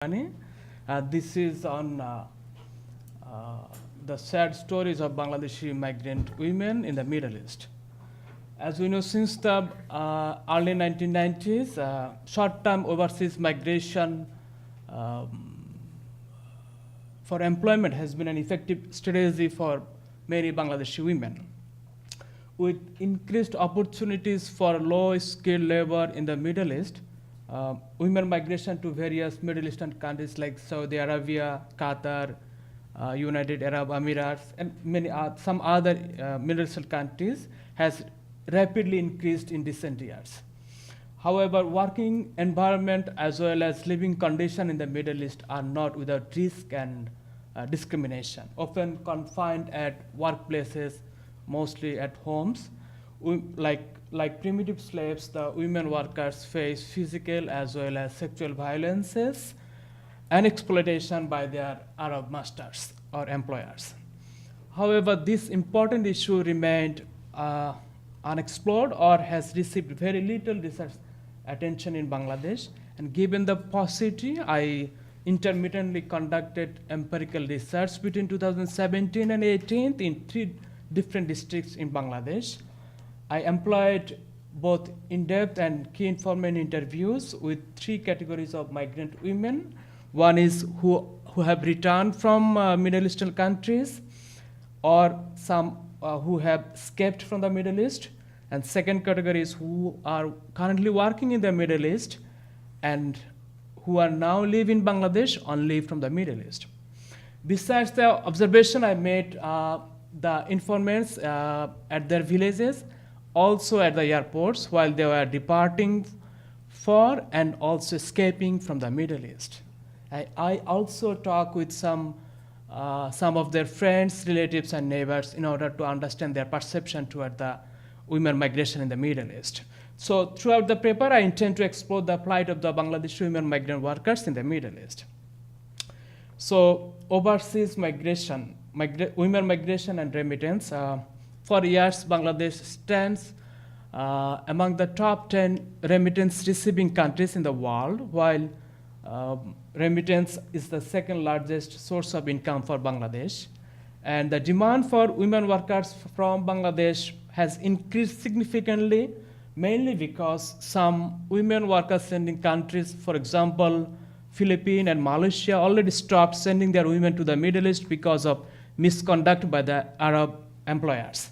This is on the sad stories of Bangladeshi migrant women in the Middle East. As we know, since the early 1990s, short-term overseas migration for employment has been an effective strategy for many Bangladeshi women. With increased opportunities for low-skilled labor in the Middle East, women migration to various Middle Eastern countries like Saudi Arabia, Qatar, United Arab Emirates, and some other Middle Eastern countries has rapidly increased in recent years. However, working environment as well as living conditions in the Middle East are not without risk and discrimination, often confined at workplaces, mostly at homes. Like primitive slaves, the women workers face physical as well as sexual violences and exploitation by their Arab masters or employers. However, this important issue remained unexplored or has received very little research attention in Bangladesh. And given the paucity, I intermittently conducted empirical research between 2017 and 18 in 3 different districts in Bangladesh. I employed both in-depth and key informant interviews with 3 categories of migrant women. One is who have returned from Middle Eastern countries, or some who have escaped from the Middle East. And second category is who are currently working in the Middle East and who are now live in Bangladesh on leave from the Middle East. Besides the observation, I made the informants at their villages, also at the airports while they were departing for and also escaping from the Middle East. I also talked with some of their friends, relatives, and neighbors in order to understand their perception toward the women migration in the Middle East. So throughout the paper, I intend to explore the plight of the Bangladeshi women migrant workers in the Middle East. So overseas migration, women migration and remittance. For years, Bangladesh stands among the top 10 remittance receiving countries in the world, while remittance is the second largest source of income for Bangladesh. And the demand for women workers from Bangladesh has increased significantly, mainly because some women workers sending countries, for example, Philippines and Malaysia, already stopped sending their women to the Middle East because of misconduct by the Arab employers.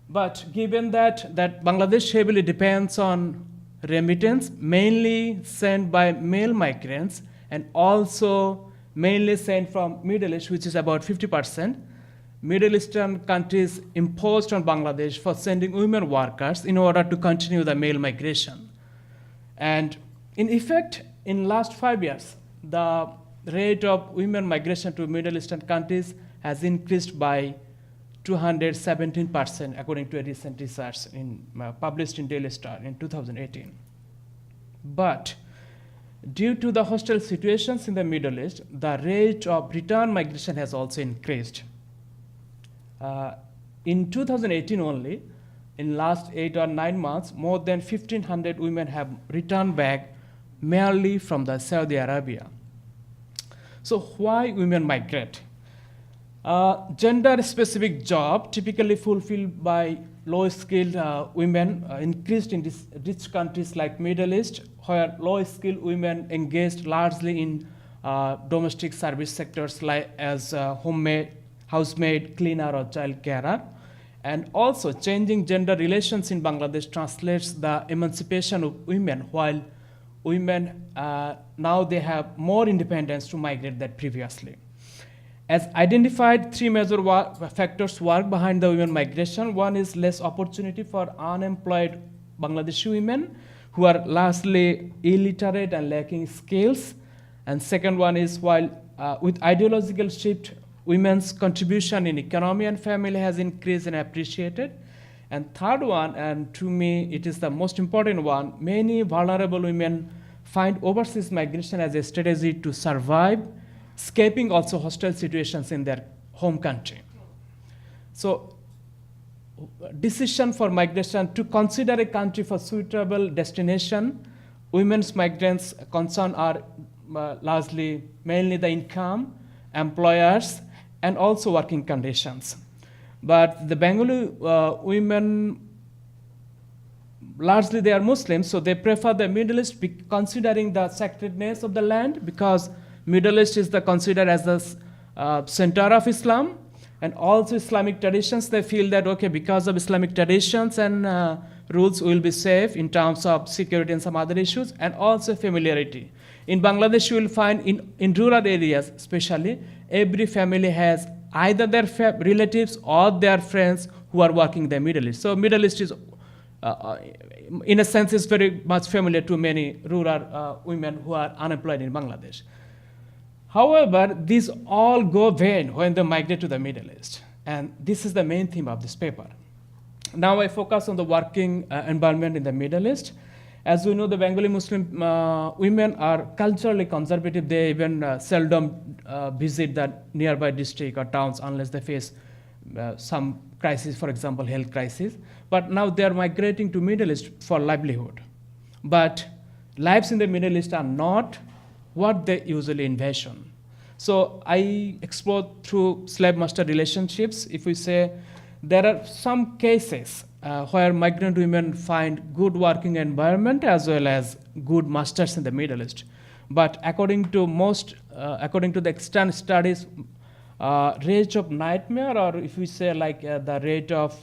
But given that Bangladesh heavily depends on remittance, mainly sent by male migrants, and also mainly sent from Middle East, which is about 50%, Middle Eastern countries imposed on Bangladesh for sending women workers in order to continue the male migration. And in effect, in last 5 years, the rate of women migration to Middle Eastern countries has increased by 217%, according to a recent research published in Daily Star in 2018. But due to the hostile situations in the Middle East, the rate of return migration has also increased. In 2018 only, in last 8 or 9 months, more than 1,500 women have returned back merely from the Saudi Arabia. So why women migrate? Gender-specific job typically fulfilled by low-skilled women increased in rich countries like Middle East, where low-skilled women engaged largely in domestic service sectors like as homemaid, housemaid, cleaner, or child carer. And also, changing gender relations in Bangladesh translates the emancipation of women, while women now they have more independence to migrate than previously. As identified, 3 major factors work behind the women migration. One is less opportunity for unemployed Bangladeshi women who are largely illiterate and lacking skills. And second one is while with ideological shift, women's contribution in economy and family has increased and appreciated. And third one, and to me it is the most important one, many vulnerable women find overseas migration as a strategy to survive, escaping also hostile situations in their home country. So decision for migration to consider a country for suitable destination, women's migrants' concern are largely, mainly the income, employers, and also working conditions. But the Bengali women, largely they are Muslims, so they prefer the Middle East, considering the sacredness of the land, because Middle East is considered as the center of Islam, and also Islamic traditions. They feel that, okay, because of Islamic traditions and rules, we will be safe in terms of security and some other issues, and also familiarity. In Bangladesh, you will find in rural areas, especially, every family has either their relatives or their friends who are working in the Middle East. So Middle East is, in a sense, is very much familiar to many rural women who are unemployed in Bangladesh. However, these all go vain when they migrate to the Middle East. And this is the main theme of this paper. Now I focus on the working environment in the Middle East. As we know, the Bengali Muslim women are culturally conservative. They even seldom visit the nearby district or towns unless they face some crisis, for example, health crisis. But now they are migrating to Middle East for livelihood. But lives in the Middle East are not what they usually envision. So I explore through slave-master relationships. If we say there are some cases where migrant women find good working environment as well as good masters in the Middle East. But according to the extant studies, rate of nightmare, or if we say like the rate of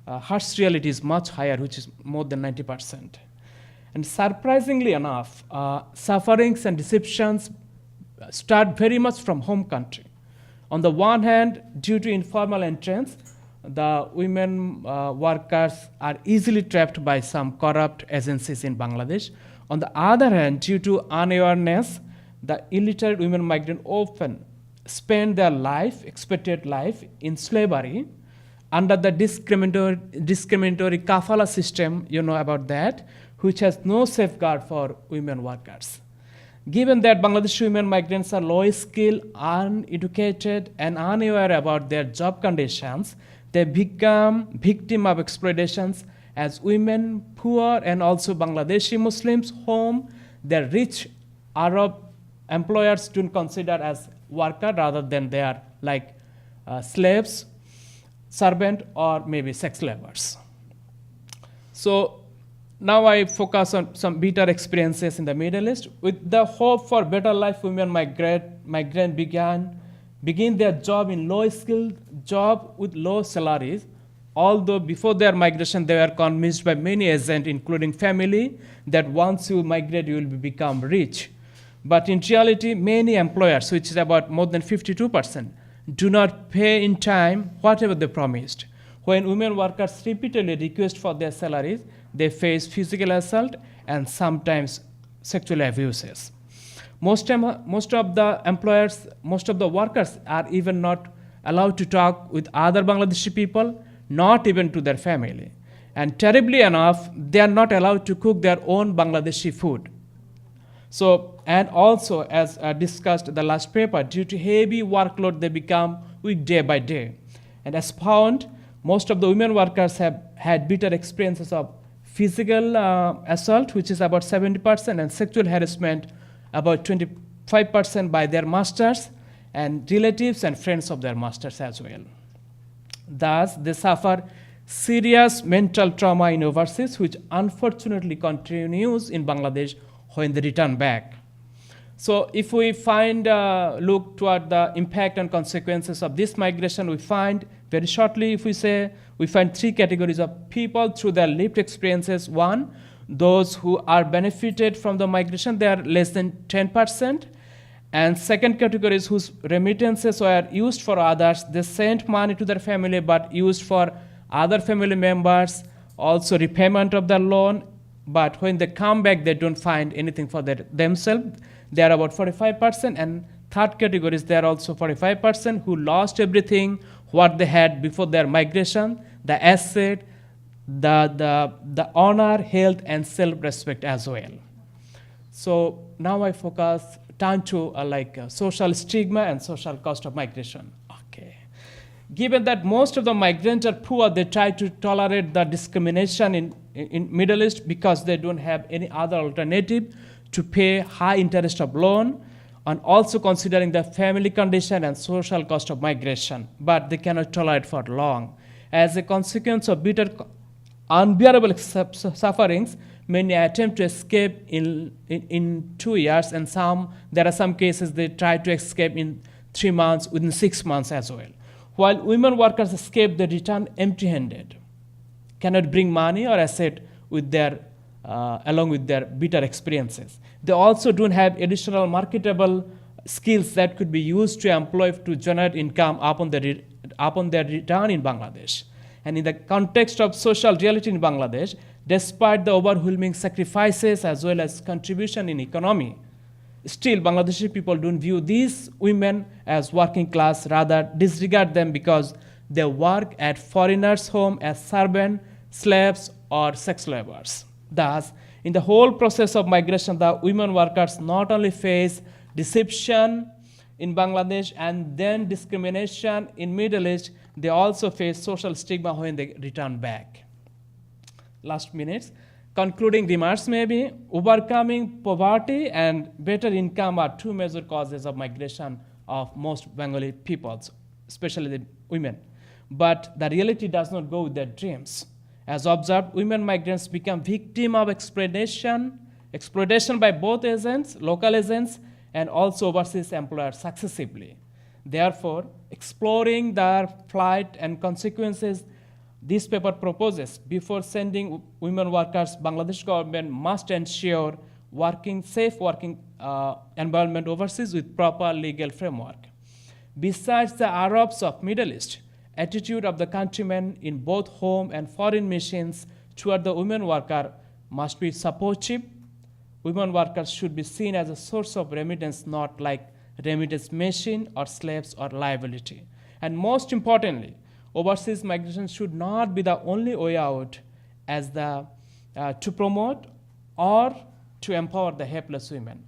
harsh reality is much higher, which is more than 90%. And surprisingly enough, sufferings and deceptions start very much from home country. On the one hand, due to informal entrance, the women workers are easily trapped by some corrupt agencies in Bangladesh. On the other hand, due to unawareness, the illiterate women migrant often spend their life, expected life, in slavery under the discriminatory kafala system, you know about that, which has no safeguard for women workers. Given that Bangladeshi women migrants are low skilled, uneducated, and unaware about their job conditions, they become victim of exploitations as women, poor, and also Bangladeshi Muslims home. Their rich Arab employers don't consider as worker, rather than they are like slaves, servant, or maybe sex laborers. So now I focus on some bitter experiences in the Middle East. With the hope for better life, women migrant begin their job in low-skilled job with low salaries, although before their migration they were convinced by many agents, including family, that once you migrate you will become rich. But in reality, many employers, which is about more than 52%, do not pay in time whatever they promised. When women workers repeatedly request for their salaries, they face physical assault and sometimes sexual abuses. Most of the workers are even not allowed to talk with other Bangladeshi people, not even to their family. And terribly enough, they are not allowed to cook their own Bangladeshi food. So, and also, as discussed in the last paper, due to heavy workload, they become weak day by day. And as found, most of the women workers have had bitter experiences of physical assault, which is about 70%, and sexual harassment, about 25% by their masters and relatives and friends of their masters as well. Thus, they suffer serious mental trauma in overseas, which unfortunately continues in Bangladesh when they return back. So if we look toward the impact and consequences of this migration, we find, very shortly, if we say, we find three categories of people through their lived experiences. One, those who are benefited from the migration, they are less than 10%. And second category is whose remittances were used for others. They sent money to their family, but used for other family members, also repayment of their loan. But when they come back, they don't find anything for themselves. They are about 45%. And third category is there are also 45% who lost everything what they had before their migration, the asset, the honor, health, and self-respect as well. So now I turn to social stigma and social cost of migration. Okay. Given that most of the migrants are poor, they try to tolerate the discrimination in Middle East because they don't have any other alternative to pay high interest of loan. and also considering the family condition and social cost of migration, but they cannot tolerate for long. As a consequence of bitter, unbearable sufferings, many attempt to escape in 2 years, and there are some cases they try to escape in 3 months, within 6 months as well. While women workers escape, they return empty-handed, cannot bring money or asset with along with their bitter experiences. They also don't have additional marketable skills that could be used to employ to generate income upon their return in Bangladesh. And in the context of social reality in Bangladesh, despite the overwhelming sacrifices as well as contribution in economy, still Bangladeshi people don't view these women as working class, rather disregard them because they work at foreigners' home as servants, slaves, or sex laborers. Thus, in the whole process of migration, the women workers not only face deception in Bangladesh and then discrimination in Middle East, they also face social stigma when they return back. Last minutes. Concluding remarks may be, overcoming poverty and better income are two major causes of migration of most Bengali peoples, especially the women. But the reality does not go with their dreams. As observed, women migrants become victims of exploitation by both agents, local agents, and also overseas employers successively. Therefore, exploring their plight and consequences, this paper proposes before sending women workers, Bangladesh government must ensure safe working environment overseas with proper legal framework. Besides the Arabs of Middle East, attitude of the countrymen in both home and foreign missions toward the women worker must be supportive. Women workers should be seen as a source of remittance, not like remittance machine or slaves or liability. And most importantly, overseas migration should not be the only way out to promote or to empower the helpless women.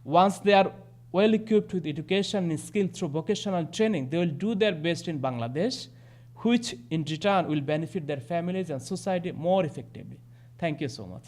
Once they are well equipped with education and skill through vocational training, they will do their best in Bangladesh, which in return will benefit their families and society more effectively. Thank you so much.